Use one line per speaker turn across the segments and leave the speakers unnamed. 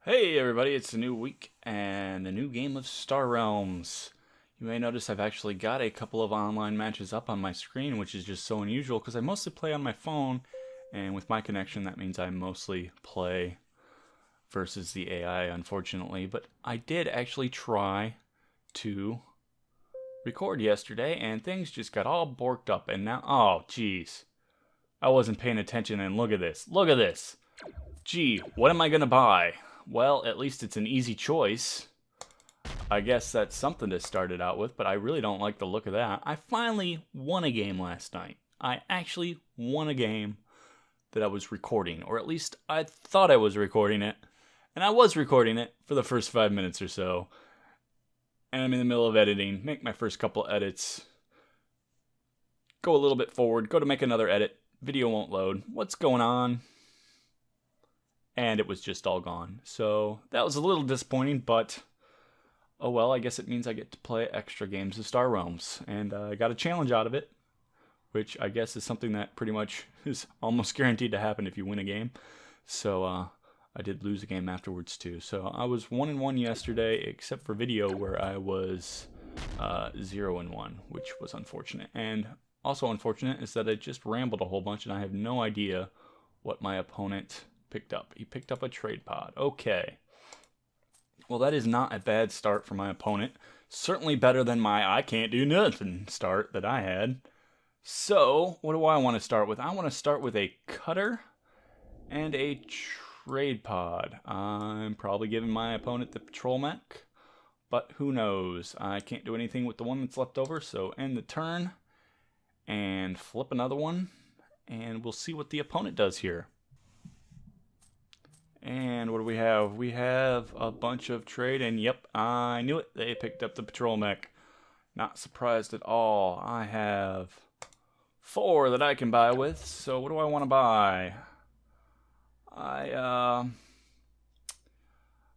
Hey everybody, it's a new week and a new game of Star Realms. You may notice I've actually got a couple of online matches up on my screen, which is just so unusual because I mostly play on my phone, and with my connection that means I mostly play versus the AI, unfortunately. But I did actually try to record yesterday and things just got all borked up, and now, oh geez, I wasn't paying attention, and look at this, Gee, what am I gonna buy? Well, at least it's an easy choice. I guess that's something to start it out with, but I really don't like the look of that. I finally won a game last night. I actually won a game that I was recording, or at least I thought I was recording it. And I was recording it for the first 5 minutes or so. And I'm in the middle of editing, make my first couple edits, go a little bit forward, go to make another edit, video won't load. What's going on? And it was just all gone. So that was a little disappointing, but oh well, I guess it means I get to play extra games of Star Realms. And I got a challenge out of it, which I guess is something that pretty much is almost guaranteed to happen if you win a game. So I did lose a game afterwards too. So I was 1-1 yesterday, except for video where I was 0-1, which was unfortunate. And also unfortunate is that I just rambled a whole bunch and I have no idea what my opponent picked up. He picked up a trade pod. Okay. Well, that is not a bad start for my opponent. Certainly better than my I can't do nothing start that I had. So, what do I want to start with? I want to start with a cutter and a trade pod. I'm probably giving my opponent the patrol mech, but who knows? I can't do anything with the one that's left over, so end the turn and flip another one, and we'll see what the opponent does here. And what do we have? We have a bunch of trade, and yep, I knew it. They picked up the patrol mech. Not surprised at all. I have 4 that I can buy with, so what do I want to buy? I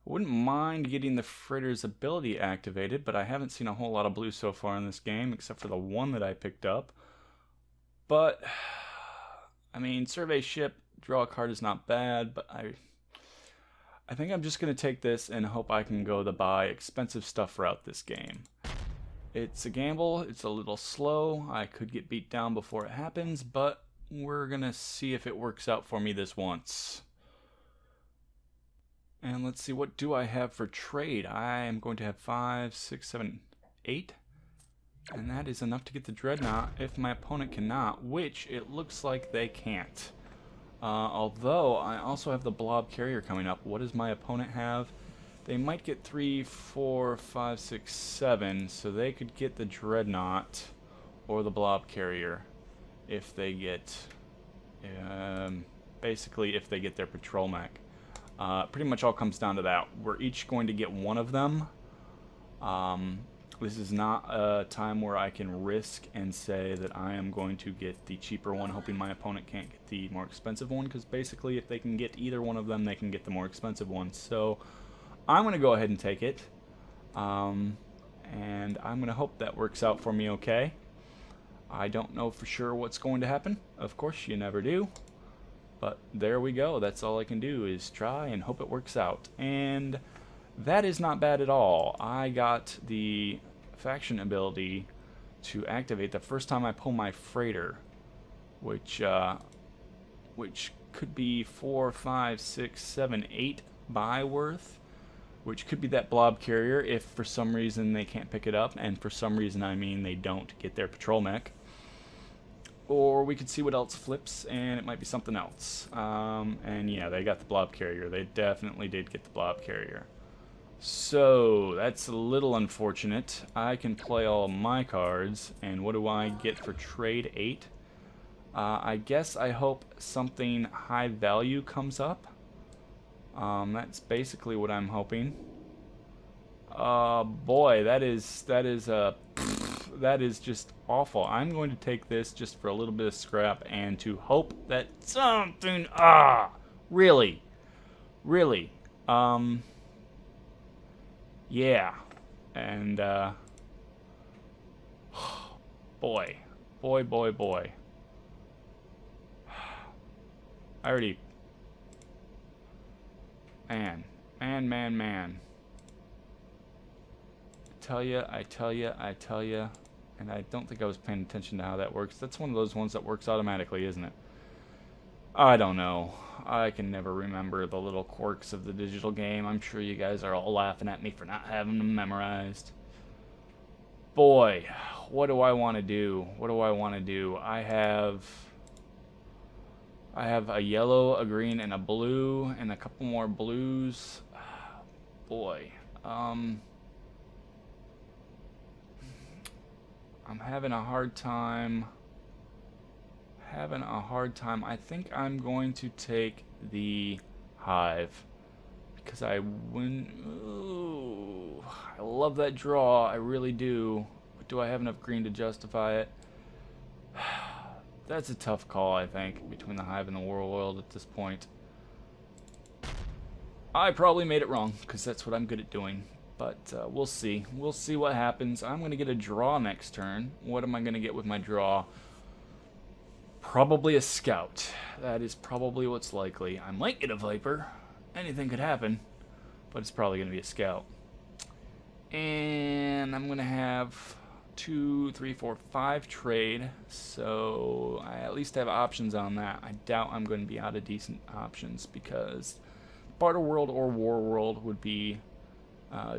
wouldn't mind getting the freighter's ability activated, but I haven't seen a whole lot of blue so far in this game, except for the one that I picked up. But, I mean, survey ship, draw a card is not bad, but I think I'm just going to take this and hope I can go the buy expensive stuff route this game. It's a gamble, it's a little slow, I could get beat down before it happens, but we're going to see if it works out for me this once. And let's see, what do I have for trade? I am going to have 5, 6, 7, 8. And that is enough to get the Dreadnought if my opponent cannot, which it looks like they can't. Although I also have the blob carrier coming up. What does my opponent have? They might get 3, 4, 5, 6, 7, so they could get the Dreadnought or the blob carrier if they get, basically if they get their patrol mech. Pretty much all comes down to that. We're each going to get one of them. This is not a time where I can risk and say that I am going to get the cheaper one, hoping my opponent can't get the more expensive one, because basically if they can get either one of them, they can get the more expensive one. So I'm going to go ahead and take it, and I'm going to hope that works out for me okay. I don't know for sure what's going to happen. Of course, you never do. But there we go. That's all I can do is try and hope it works out. And that is not bad at all. I got the faction ability to activate the first time I pull my freighter, which could be 4, 5, 6, 7, 8 buy worth, which could be that blob carrier if for some reason they can't pick it up, and for some reason I mean they don't get their patrol mech. Or we could see what else flips, and it might be something else. And yeah, they got the blob carrier. They definitely did get the blob carrier. So, that's a little unfortunate. I can play all my cards, and what do I get for trade 8? I guess I hope something high value comes up. That's basically what I'm hoping. Boy, that is just awful. I'm going to take this just for a little bit of scrap and to hope that something, really, yeah, and, boy. I already, man, Man, man, man. I tell you. And I don't think I was paying attention to how that works. That's one of those ones that works automatically, isn't it? I don't know. I can never remember the little quirks of the digital game. I'm sure you guys are all laughing at me for not having them memorized. Boy, what do I want to do? What do I want to do? I have a yellow, a green, and a blue, and a couple more blues. Boy, I'm having a hard time. I think I'm going to take the hive because I win. Ooh, I love that draw. I really do. But do I have enough green to justify it? That's a tough call, I think, between the hive and the world at this point. I probably made it wrong because that's what I'm good at doing. But we'll see. We'll see what happens. I'm going to get a draw next turn. What am I going to get with my draw? Probably a scout. That is probably what's likely. I might get a viper. Anything could happen. But it's probably going to be a scout. And I'm going to have 2, 3, 4, 5 trade. So I at least have options on that. I doubt I'm going to be out of decent options because barter world or war world would be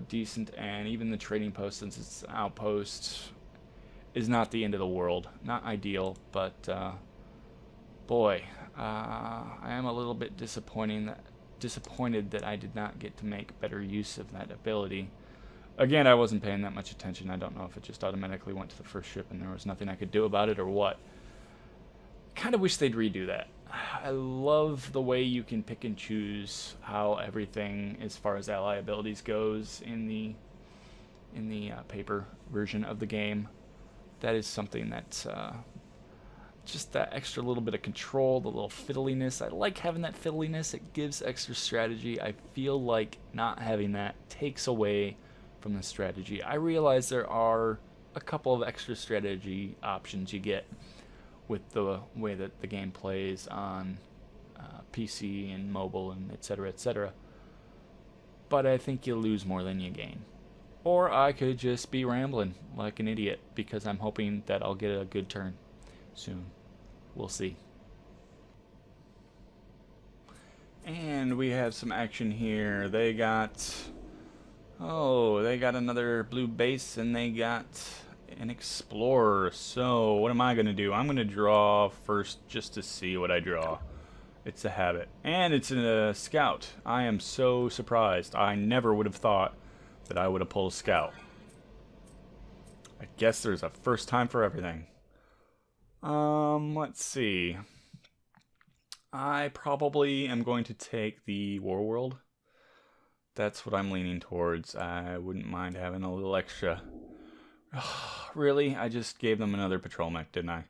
decent, and even the trading post, since it's an outpost, is not the end of the world. Not ideal, but boy, I am a little bit disappointed that I did not get to make better use of that ability. Again, I wasn't paying that much attention. I don't know if it just automatically went to the first ship and there was nothing I could do about it or what. Kind of wish they'd redo that. I love the way you can pick and choose how everything as far as ally abilities goes in the paper version of the game. That is something that's just that extra little bit of control, the little fiddliness. I like having that fiddliness. It gives extra strategy. I feel like not having that takes away from the strategy. I realize there are a couple of extra strategy options you get with the way that the game plays on PC and mobile and etc., etc. But I think you lose more than you gain. Or I could just be rambling like an idiot because I'm hoping that I'll get a good turn soon. We'll see. And we have some action here. They got another blue base, and they got an explorer. So what am I gonna do? I'm gonna draw first just to see what I draw. It's a habit, and it's a scout. I am so surprised. I never would have thought that I would have pulled a scout. I guess there's a first time for everything. Let's see. I probably am going to take the war world. That's what I'm leaning towards. I wouldn't mind having a little extra. Really? I just gave them another patrol mech, didn't I?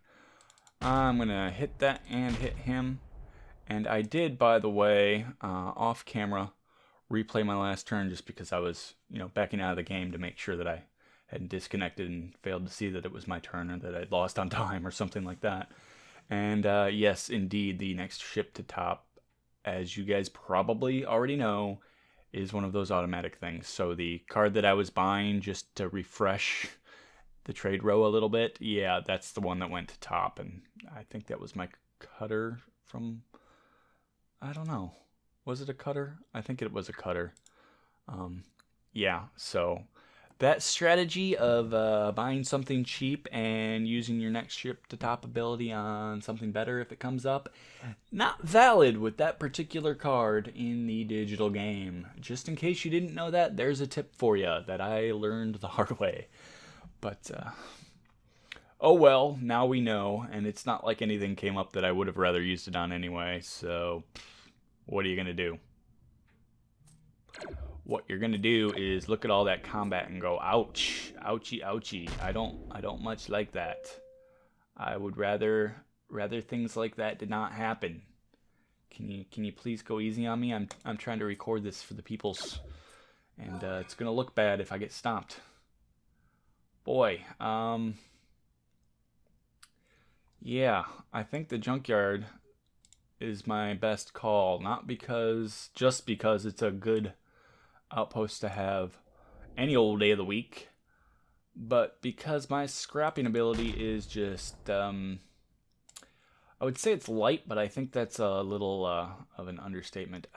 I'm going to hit that and hit him. And I did, by the way, off camera, replay my last turn just because I was, backing out of the game to make sure that I hadn't disconnected and failed to see that it was my turn or that I'd lost on time or something like that. And yes, indeed, the next ship to top, as you guys probably already know, is one of those automatic things. So the card that I was buying just to refresh the trade row a little bit, yeah, that's the one that went to top. And I think that was my cutter from, I don't know. Was it a cutter? I think it was a cutter. Yeah, so that strategy of buying something cheap and using your next ship to top ability on something better if it comes up, not valid with that particular card in the digital game. Just in case you didn't know that, there's a tip for you that I learned the hard way. But, oh well, now we know, and it's not like anything came up that I would have rather used it on anyway, so what are you going to do? What you're gonna do is look at all that combat and go, ouch, ouchie, ouchie. I don't much like that. I would rather things like that did not happen. Can you please go easy on me? I'm trying to record this for the peoples, and it's gonna look bad if I get stomped. Boy, yeah, I think the junkyard is my best call. Not just because it's a good outpost to have any old day of the week. But because my scrapping ability is just, I would say it's light, but I think that's a little of an understatement.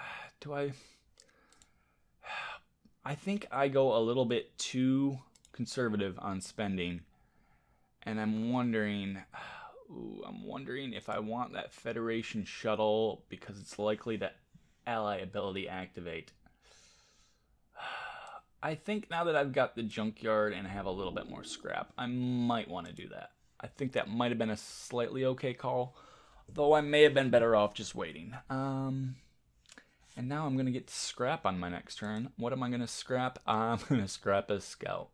I think I go a little bit too conservative on spending, and I'm wondering if I want that Federation shuttle because it's likely to ally ability activate. I think now that I've got the junkyard and I have a little bit more scrap, I might want to do that. I think that might have been a slightly okay call, though I may have been better off just waiting. And now I'm going to get scrap on my next turn. What am I going to scrap? I'm going to scrap a scout.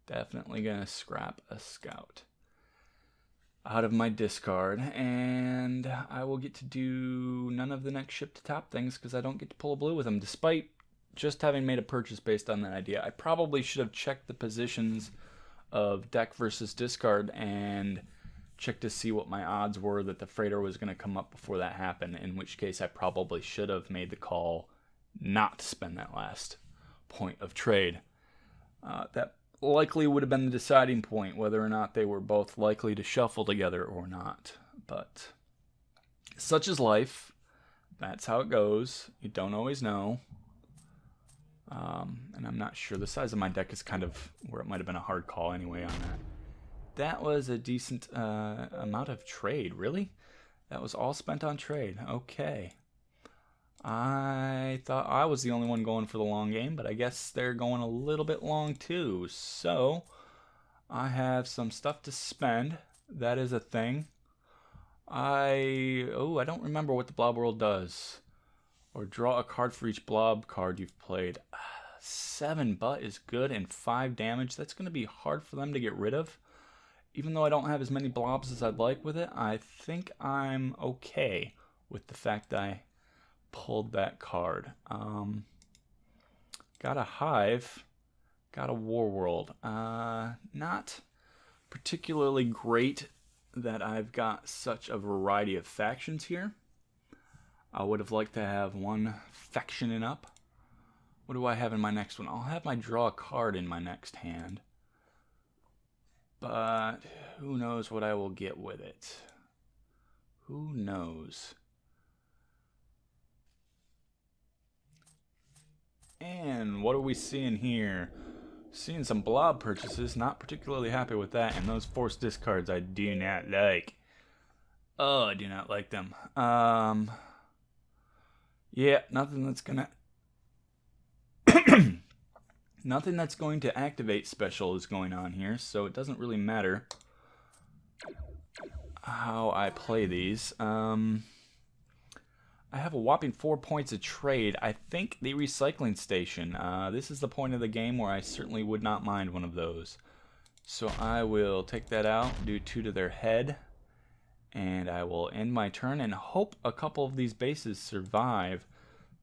Definitely going to scrap a scout out of my discard. And I will get to do none of the next ship to top things because I don't get to pull a blue with them. Despite just having made a purchase based on that idea, I probably should have checked the positions of deck versus discard and check to see what my odds were that the freighter was going to come up before that happened, in which case I probably should have made the call not to spend that last point of trade. That likely would have been the deciding point, whether or not they were both likely to shuffle together or not. But such is life. That's how it goes. You don't always know. And I'm not sure. The size of my deck is kind of where it might have been a hard call anyway on that. That was a decent amount of trade. Really? That was all spent on trade. Okay. I thought I was the only one going for the long game, but I guess they're going a little bit long too. So I have some stuff to spend. That is a thing. I don't remember what the blob world does. Or draw a card for each blob card you've played. 7 butt is good and 5 damage. That's going to be hard for them to get rid of. Even though I don't have as many blobs as I'd like with it, I think I'm okay with the fact that I pulled that card. Got a hive. Got a war world. Not particularly great that I've got such a variety of factions here. I would have liked to have one faction in up. What do I have in my next one? I'll have my draw a card in my next hand. But who knows what I will get with it? Who knows? And what are we seeing here? Seeing some blob purchases. Not particularly happy with that. And those forced discards I do not like. Oh, I do not like them. Yeah, nothing that's gonna nothing that's going to activate special is going on here, so it doesn't really matter how I play these. I have a whopping 4 points of trade. I think the recycling station. This is the point of the game where I certainly would not mind one of those. So I will take that out, do 2 to their head, and I will end my turn and hope a couple of these bases survive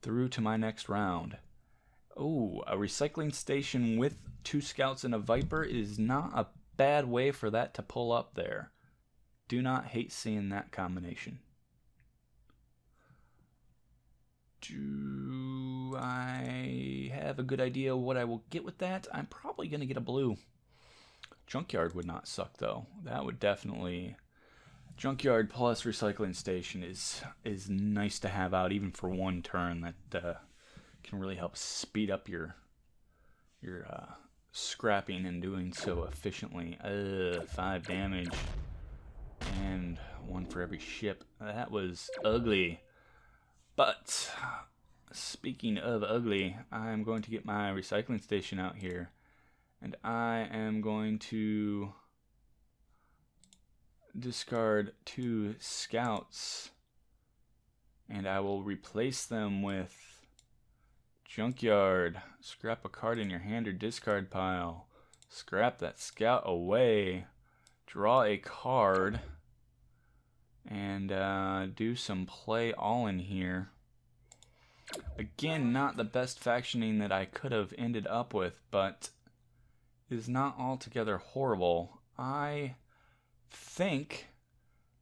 through to my next round. Oh, a recycling station with 2 scouts and a viper is not a bad way for that to pull up there. Do not hate seeing that combination. Do I have a good idea what I will get with that? I'm probably going to get a blue. Junkyard would not suck though. That would definitely... Junkyard plus recycling station is nice to have out even for one turn. That can really help speed up your scrapping and doing so efficiently. 5 damage and 1 for every ship. That was ugly. But speaking of ugly, I'm going to get my recycling station out here, and I am going to discard 2 scouts, and I will replace them with junkyard. Scrap a card in your hand or discard pile. Scrap that scout away. Draw a card, and do some play all in here. Again, not the best factioning that I could have ended up with, but is not altogether horrible. I think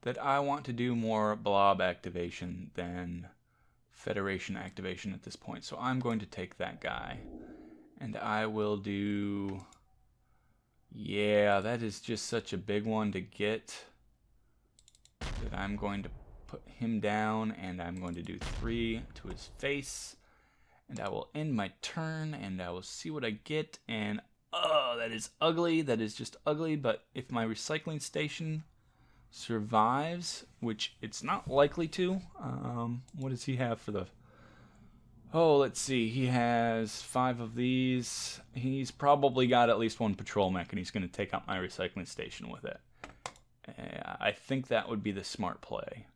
that I want to do more blob activation than Federation activation at this point. So I'm going to take that guy. And I will do... Yeah, that is just such a big one to get that I'm going to put him down, and I'm going to do 3 to his face. And I will end my turn, and I will see what I get. And, oh, that is ugly. That is just ugly. But if my recycling station survives, which it's not likely to, what does he have for the... Oh, let's see. He has 5 of these. He's probably got at least 1 patrol mech, and he's going to take out my recycling station with it. I think that would be the smart play.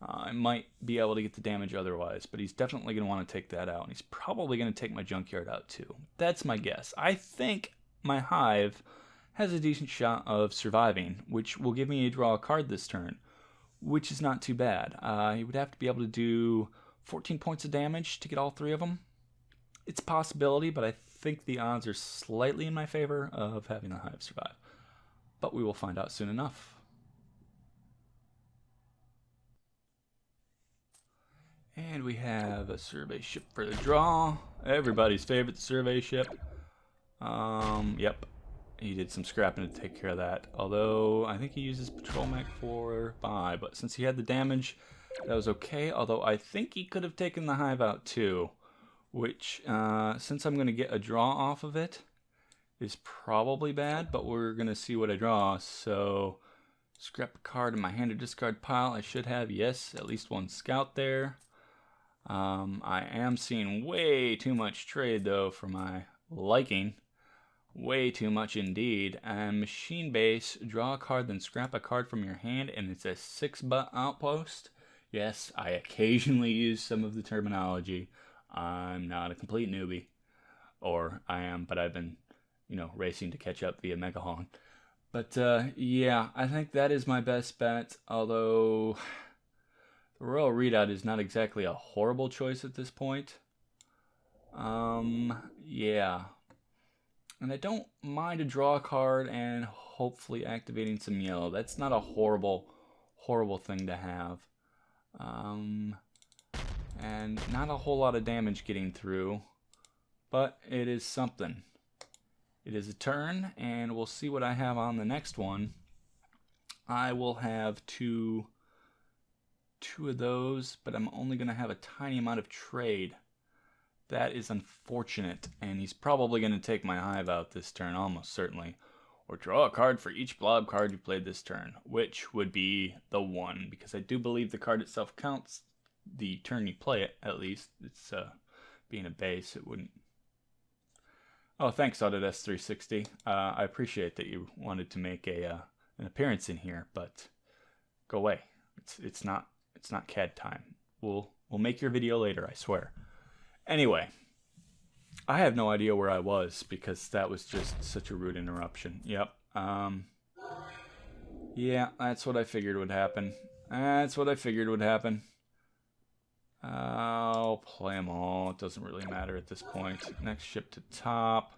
I might be able to get the damage otherwise, but he's definitely going to want to take that out, and he's probably going to take my junkyard out too. That's my guess. I think my hive has a decent shot of surviving, which will give me a draw a card this turn, which is not too bad. He would have to be able to do 14 points of damage to get all 3 of them. It's a possibility, but I think the odds are slightly in my favor of having the hive survive. But we will find out soon enough. And we have a survey ship for the draw. Everybody's favorite survey ship. Yep. He did some scrapping to take care of that. Although, I think he uses patrol mech for buy. But since he had the damage, that was okay. Although, I think he could have taken the hive out too. Which, since I'm going to get a draw off of it, is probably bad. But we're going to see what I draw. So, scrap a card in my hand or discard pile. I should have, yes, at least 1 scout there. I am seeing way too much trade, though, for my liking. Way too much indeed. And machine base, draw a card, then scrap a card from your hand, and it's a 6-butt outpost. Yes, I occasionally use some of the terminology. I'm not a complete newbie. Or I am, but I've been, racing to catch up via Megahon. But, yeah, I think that is my best bet, although... The Royal Readout is not exactly a horrible choice at this point. Yeah. And I don't mind a draw card and hopefully activating some yellow. That's not a horrible thing to have. And not a whole lot of damage getting through. But it is something. It is a turn, and we'll see what I have on the next one. I will have two of those, but I'm only going to have a tiny amount of trade. That is unfortunate, and he's probably going to take my hive out this turn, almost certainly. Or draw a card for each blob card you played this turn, which would be the 1, because I do believe the card itself counts the turn you play it, at least. It's being a base, it wouldn't... Oh, thanks, Autodesk360. I appreciate that you wanted to make an appearance in here, but go away. It's not CAD time. We'll make your video later, I swear. Anyway, I have no idea where I was because that was just such a rude interruption. Yep. Yeah, that's what I figured would happen. I'll play them all. It doesn't really matter at this point. Next ship to top.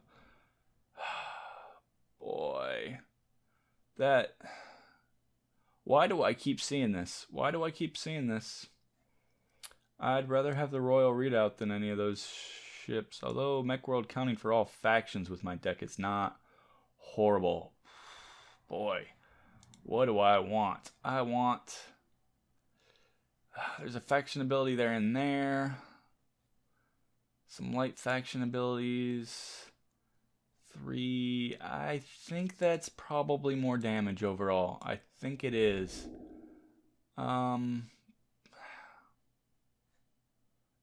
Boy. That... Why do I keep seeing this? I'd rather have the Royal Readout than any of those ships. Although MechWorld counting for all factions with my deck is not horrible. Boy, what do I want? There's a faction ability there and there. Some light faction abilities. 3. I think that's probably more damage overall. I think it is.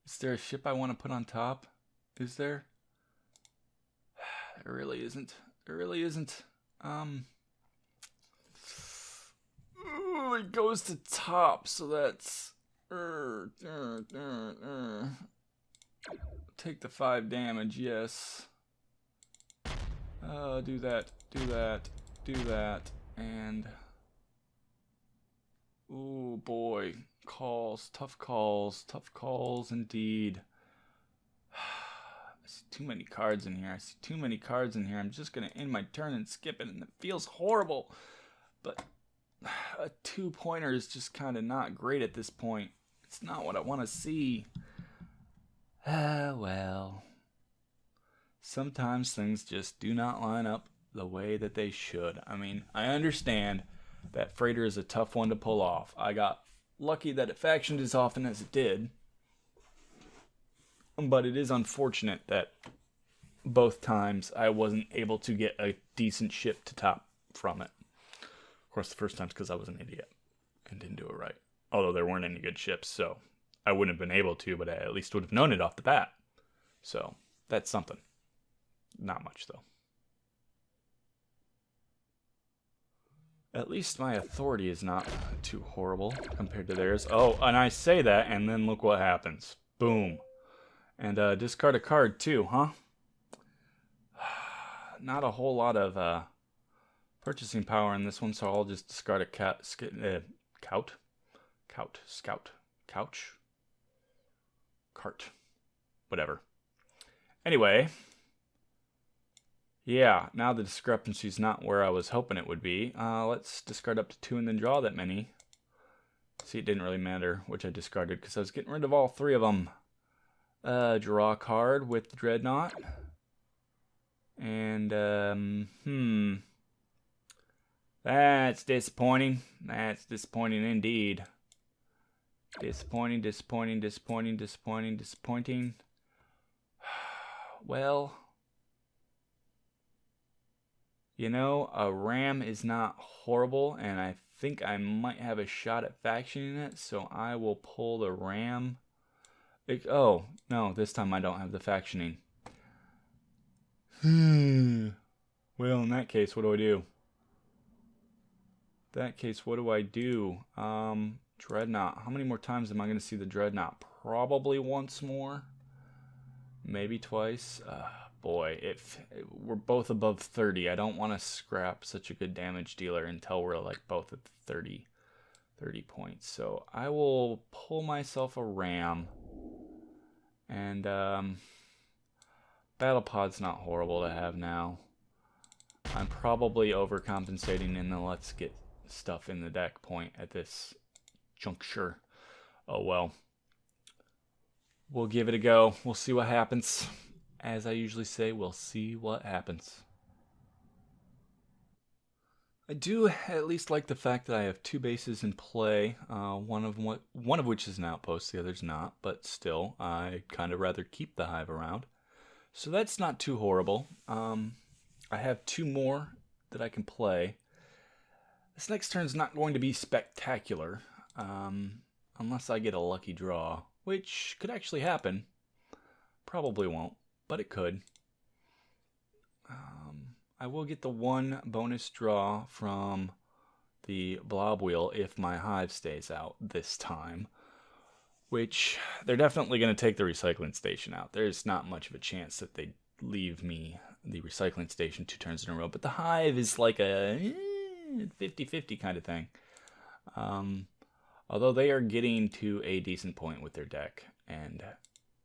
Is there a ship I want to put on top? Is there? There really isn't. Ooh, it goes to top, so that's... Take the 5 damage, yes. Do that, and... Ooh, boy. Tough calls indeed. I see too many cards in here. I'm just gonna end my turn and skip it, and it feels horrible. But a 2-pointer is just kind of not great at this point. It's not what I want to see. Ah, well. Sometimes things just do not line up the way that they should. I mean, I understand that freighter is a tough one to pull off. I got lucky that it factioned as often as it did. But it is unfortunate that both times I wasn't able to get a decent ship to top from it. Of course, the first time's because I was an idiot and didn't do it right. Although there weren't any good ships, so I wouldn't have been able to, but I at least would have known it off the bat. So, that's something. Not much, though. At least my authority is not too horrible compared to theirs. Oh, and I say that, and then look what happens. Boom. And discard a card, too, huh? Not a whole lot of purchasing power in this one, so I'll just discard a cart. Whatever. Anyway. Yeah, now the discrepancy's not where I was hoping it would be. Let's discard up to 2 and then draw that many. See, it didn't really matter which I discarded because I was getting rid of all 3 of them. Draw a card with the Dreadnought. And, that's disappointing. That's disappointing indeed. Disappointing. Well, you know, a ram is not horrible, and I think I might have a shot at factioning it, so I will pull the ram. Oh, no, this time I don't have the factioning. Well, in that case, what do I do? Dreadnought. How many more times am I going to see the Dreadnought? Probably once more. Maybe twice. Boy, if we're both above 30, I don't want to scrap such a good damage dealer until we're like both at 30 points. So I will pull myself a ram. And Battle Pod's not horrible to have now. I'm probably overcompensating in the let's get stuff in the deck point at this juncture. Oh well. We'll give it a go. We'll see what happens. As I usually say, we'll see what happens. I do at least like the fact that I have 2 bases in play, one of which is an outpost, the other's not, but still, I'd kind of rather keep the hive around. So that's not too horrible. I have 2 more that I can play. This next turn's not going to be spectacular, unless I get a lucky draw, which could actually happen. Probably won't, but it could. I will get the 1 bonus draw from the blob wheel if my hive stays out this time, which they're definitely going to take the recycling station out. There's not much of a chance that they leave me the recycling station 2 turns in a row, but the hive is like a 50-50 kind of thing. Although they are getting to a decent point with their deck, and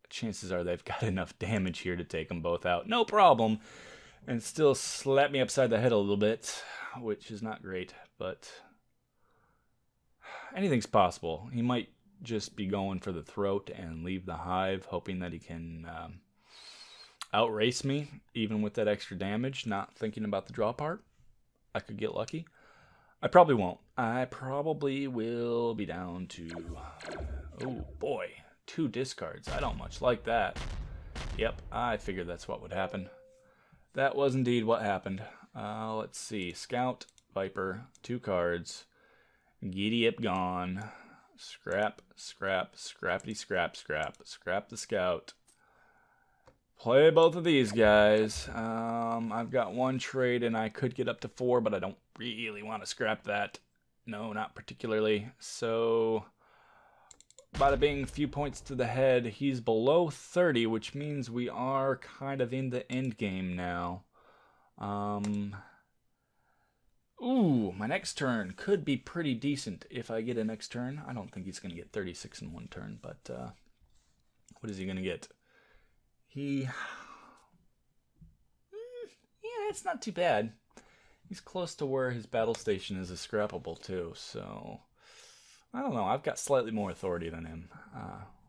chances are they've got enough damage here to take them both out, no problem, and still slap me upside the head a little bit, which is not great, but anything's possible. He might just be going for the throat and leave the hive, hoping that he can outrace me, even with that extra damage, not thinking about the draw part. I could get lucky. I probably won't. I probably will be down to, oh boy, 2 discards. I don't much like that. Yep, I figured that's what would happen. That was indeed what happened. Let's see. Scout, Viper, 2 cards. Giddy up gone. Scrap, scrappity scrap. Scrap the Scout. Play both of these guys. I've got 1 trade and I could get up to 4, but I don't really want to scrap that. No, not particularly. So, bada bing, a few points to the head. He's below 30, which means we are kind of in the end game now. Ooh, my next turn could be pretty decent if I get a next turn. I don't think he's going to get 36 in 1 turn, but what is he going to get? Yeah, it's not too bad. He's close to where his battle station is a scrappable too, so I don't know. I've got slightly more authority than him.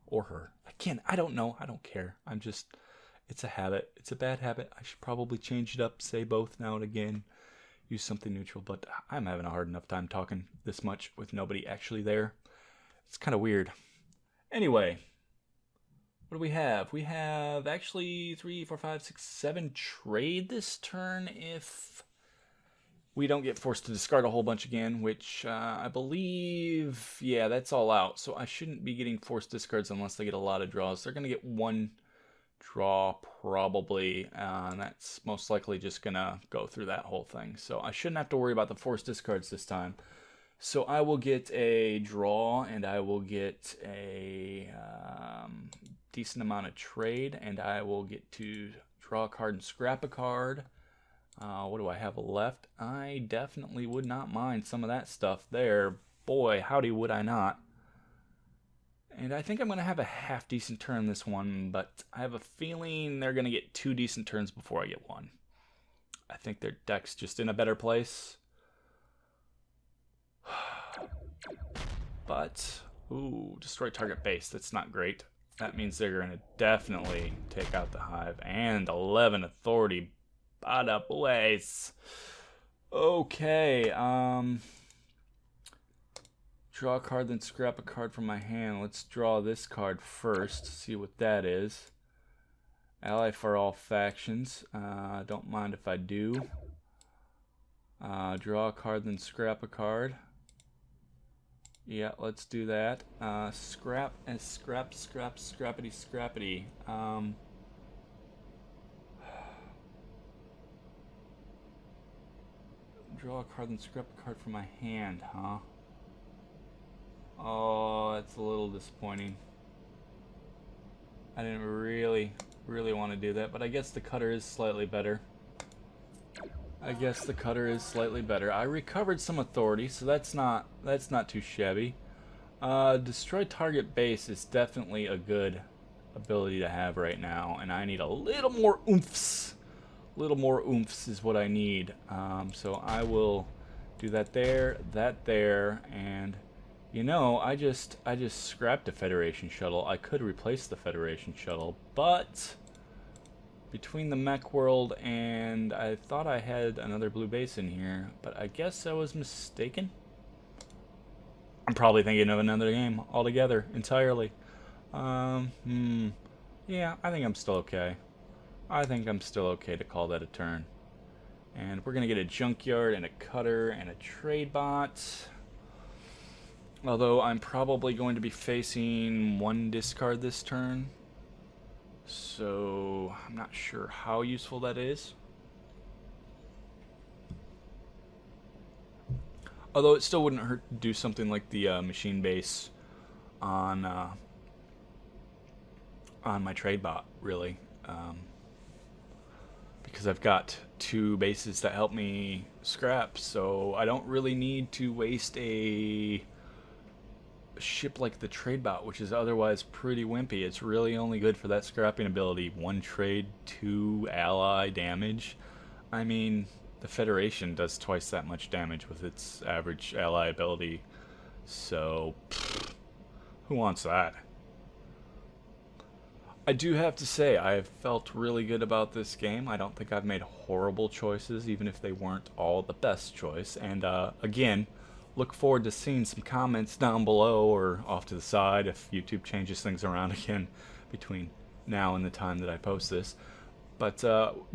Or her. Again, I don't know. I don't care. I'm just... It's a habit. It's a bad habit. I should probably change it up, say both now and again. Use something neutral, but I'm having a hard enough time talking this much with nobody actually there. It's kind of weird. Anyway, what do we have? We have actually 3, 4, 5, 6, 7 trade this turn if we don't get forced to discard a whole bunch again, which I believe, yeah, that's all out. So I shouldn't be getting forced discards unless they get a lot of draws. They're going to get 1 draw probably, and that's most likely just gonna go through that whole thing. So I shouldn't have to worry about the forced discards this time. So I will get a draw, and I will get a decent amount of trade, and I will get to draw a card and scrap a card. What do I have left? I definitely would not mind some of that stuff there. Boy, howdy would I not. And I think I'm going to have a half-decent turn this one, but I have a feeling they're going to get 2 decent turns before I get 1. I think their deck's just in a better place. But, ooh, destroy target base. That's not great. That means they're going to definitely take out the hive. And 11 authority. Bada boys. Okay, draw a card, then scrap a card from my hand. Let's draw this card first, see what that is. Ally for all factions. Don't mind if I do. Draw a card, then scrap a card. Yeah, let's do that. Scrap and scrap, scrappity, scrappity. Draw a card, then scrap a card from my hand, huh? Oh, that's a little disappointing. I didn't really want to do that, but I guess the cutter is slightly better. I recovered some authority, so that's not too shabby. Destroy target base is definitely a good ability to have right now, and I need a little more oomph. Little more oomphs is what I need. So I will do that there, and you know, I just scrapped a Federation shuttle. I could replace the Federation shuttle, but between the mech world and I thought I had another blue base in here, but I guess I was mistaken. I'm probably thinking of another game altogether, entirely. Yeah, I think I'm still okay. I think I'm still okay to call that a turn. And we're gonna get a junkyard and a cutter and a trade bot. Although I'm probably going to be facing 1 discard this turn. So I'm not sure how useful that is. Although it still wouldn't hurt to do something like the machine base on my trade bot, really. Because I've got 2 bases that help me scrap, so I don't really need to waste a ship like the trade bot, which is otherwise pretty wimpy. It's really only good for that scrapping ability. 1 trade, 2 ally damage. I mean, the Federation does twice that much damage with its average ally ability, so who wants that? I do have to say, I've felt really good about this game. I don't think I've made horrible choices, even if they weren't all the best choice. And again, look forward to seeing some comments down below or off to the side if YouTube changes things around again between now and the time that I post this. But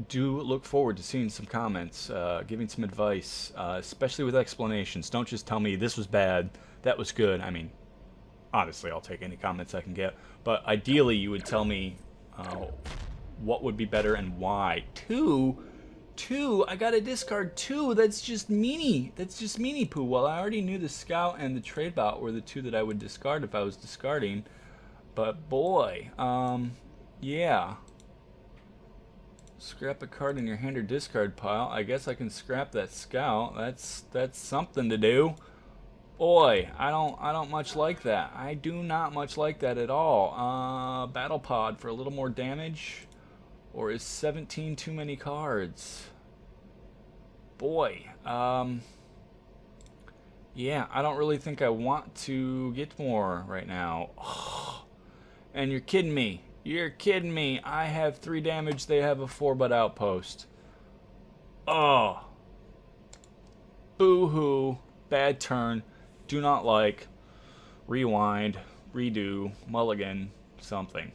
do look forward to seeing some comments, giving some advice, especially with explanations. Don't just tell me this was bad, that was good. I mean, honestly, I'll take any comments I can get. But ideally, you would tell me what would be better and why. Two, I got to discard 2. That's just meanie. That's just meanie poo. Well, I already knew the scout and the trade bot were the 2 that I would discard if I was discarding. But boy, yeah. Scrap a card in your hand or discard pile. I guess I can scrap that scout. That's something to do. Boy, I don't much like that. I do not much like that at all. Battle pod for a little more damage, or is 17 too many cards? Boy, Yeah, I don't really think I want to get more right now. Oh, and you're kidding me. You're kidding me. I have 3 damage. They have a 4-butt outpost. Oh. Boo-hoo. Bad turn. Do not like. Rewind. Redo. Mulligan. Something.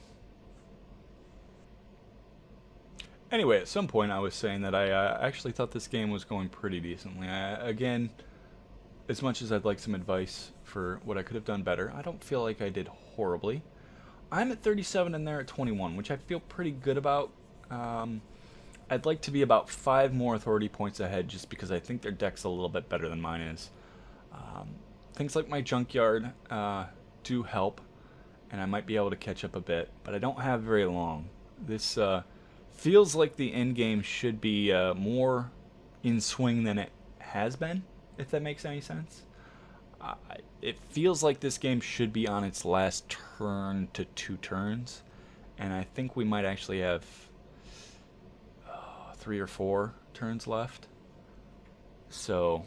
Anyway, at some point I was saying that I actually thought this game was going pretty decently. Again, as much as I'd like some advice for what I could have done better, I don't feel like I did horribly. I'm at 37 and they're at 21, which I feel pretty good about. I'd like to be about 5 more authority points ahead just because I think their deck's a little bit better than mine is. Things like my junkyard do help, and I might be able to catch up a bit, but I don't have very long. This feels like the end game should be more in swing than it has been, if that makes any sense. It feels like this game should be on its last turn to 2 turns, and I think we might actually have 3 or 4 turns left. So,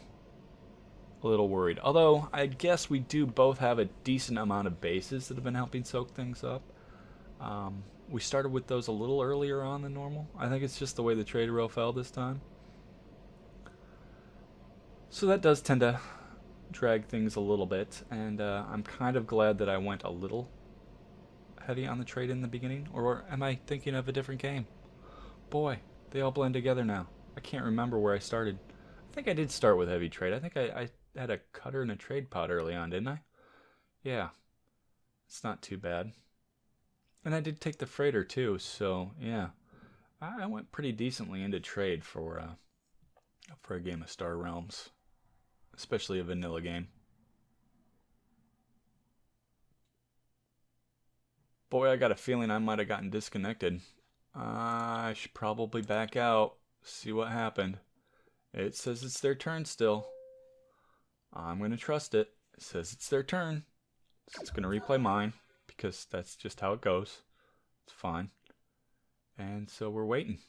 a little worried. Although, I guess we do both have a decent amount of bases that have been helping soak things up. We started with those a little earlier on than normal. I think it's just the way the trade row fell this time. So that does tend to drag things a little bit, and I'm kind of glad that I went a little heavy on the trade in the beginning. Or am I thinking of a different game? Boy, they all blend together now. I can't remember where I started. I think I did start with heavy trade. I think I had a cutter and a trade pod early on, didn't I? Yeah. It's not too bad. And I did take the freighter too, so yeah. I went pretty decently into trade for a game of Star Realms. Especially a vanilla game. Boy, I got a feeling I might have gotten disconnected. I should probably back out, see what happened. It says it's their turn still. I'm going to trust it. It says it's their turn. So it's going to replay mine, because that's just how it goes. It's fine. And so we're waiting.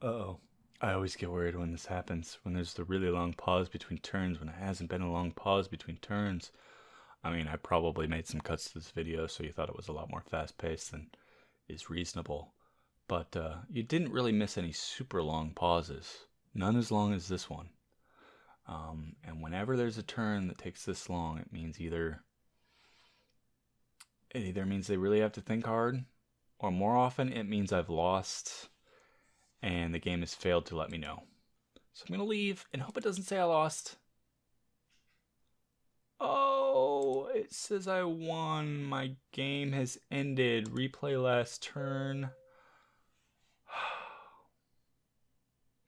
Uh-oh. I always get worried when this happens, when there's the really long pause between turns, when it hasn't been a long pause between turns. I mean, I probably made some cuts to this video, so you thought it was a lot more fast-paced than is reasonable. But you didn't really miss any super long pauses. None as long as this one. And whenever there's a turn that takes this long, it means it either means they really have to think hard, or more often it means I've lost and the game has failed to let me know. So I'm going to leave and hope it doesn't say I lost. Oh, it says I won. My game has ended. Replay last turn.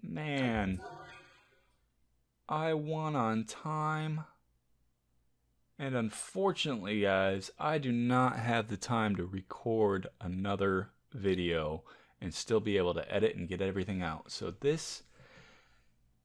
Man. I won on time. And unfortunately, guys, I do not have the time to record another video and still be able to edit and get everything out. So this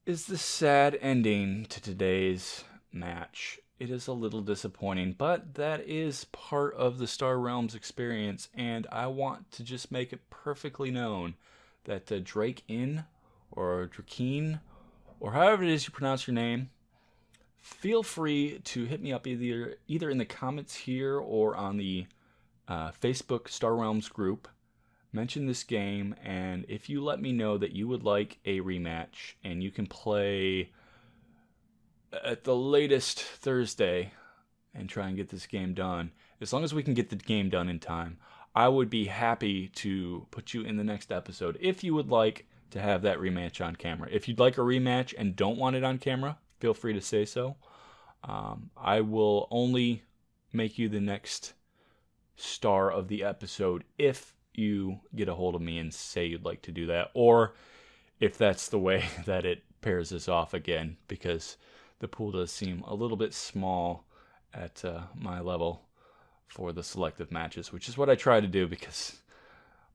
is the sad ending to today's match. It is a little disappointing, but that is part of the Star Realms experience, and I want to just make it perfectly known that Drake-in, or Drakeen, or however it is you pronounce your name, feel free to hit me up either in the comments here or on the Facebook Star Realms group. Mention this game, and if you let me know that you would like a rematch and you can play at the latest Thursday and try and get this game done, as long as we can get the game done in time, I would be happy to put you in the next episode if you would like to have that rematch on camera. If you'd like a rematch and don't want it on camera, feel free to say so. I will only make you the next star of the episode if you get a hold of me and say you'd like to do that, or if that's the way that it pairs us off again, because the pool does seem a little bit small at my level for the selective matches, which is what I try to do, because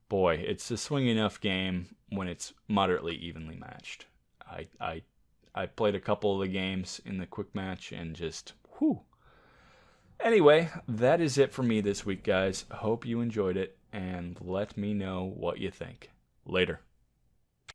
boy, it's a swing enough game when it's moderately evenly matched. I played a couple of the games in the quick match and just whew. Anyway, that is it for me this week, guys. Hope you enjoyed it, and let me know what you think. Later.